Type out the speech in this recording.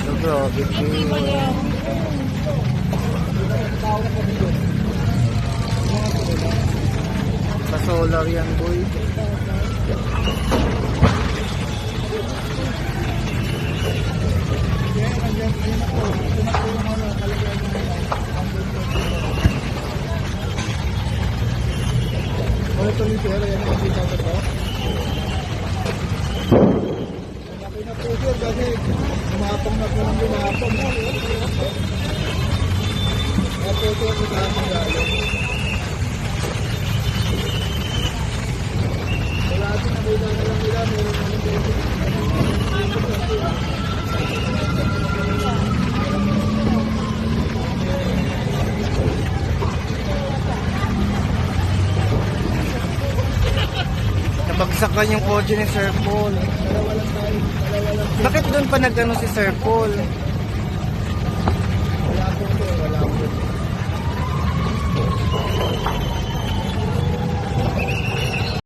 So, grabe po. Sa solar yan, boy. Ano ito ni Sir? Ayan ang makita ko ito. Malaki na po Sir kasi lumapang na po ng lumapang. Kaya po ito ang lumapang galo. Wala ating nakita na lang nila. Meron naman dito. Nabagsakan yung kotse ni Sir Paul. Bakit doon pa nagano si Sir Paul?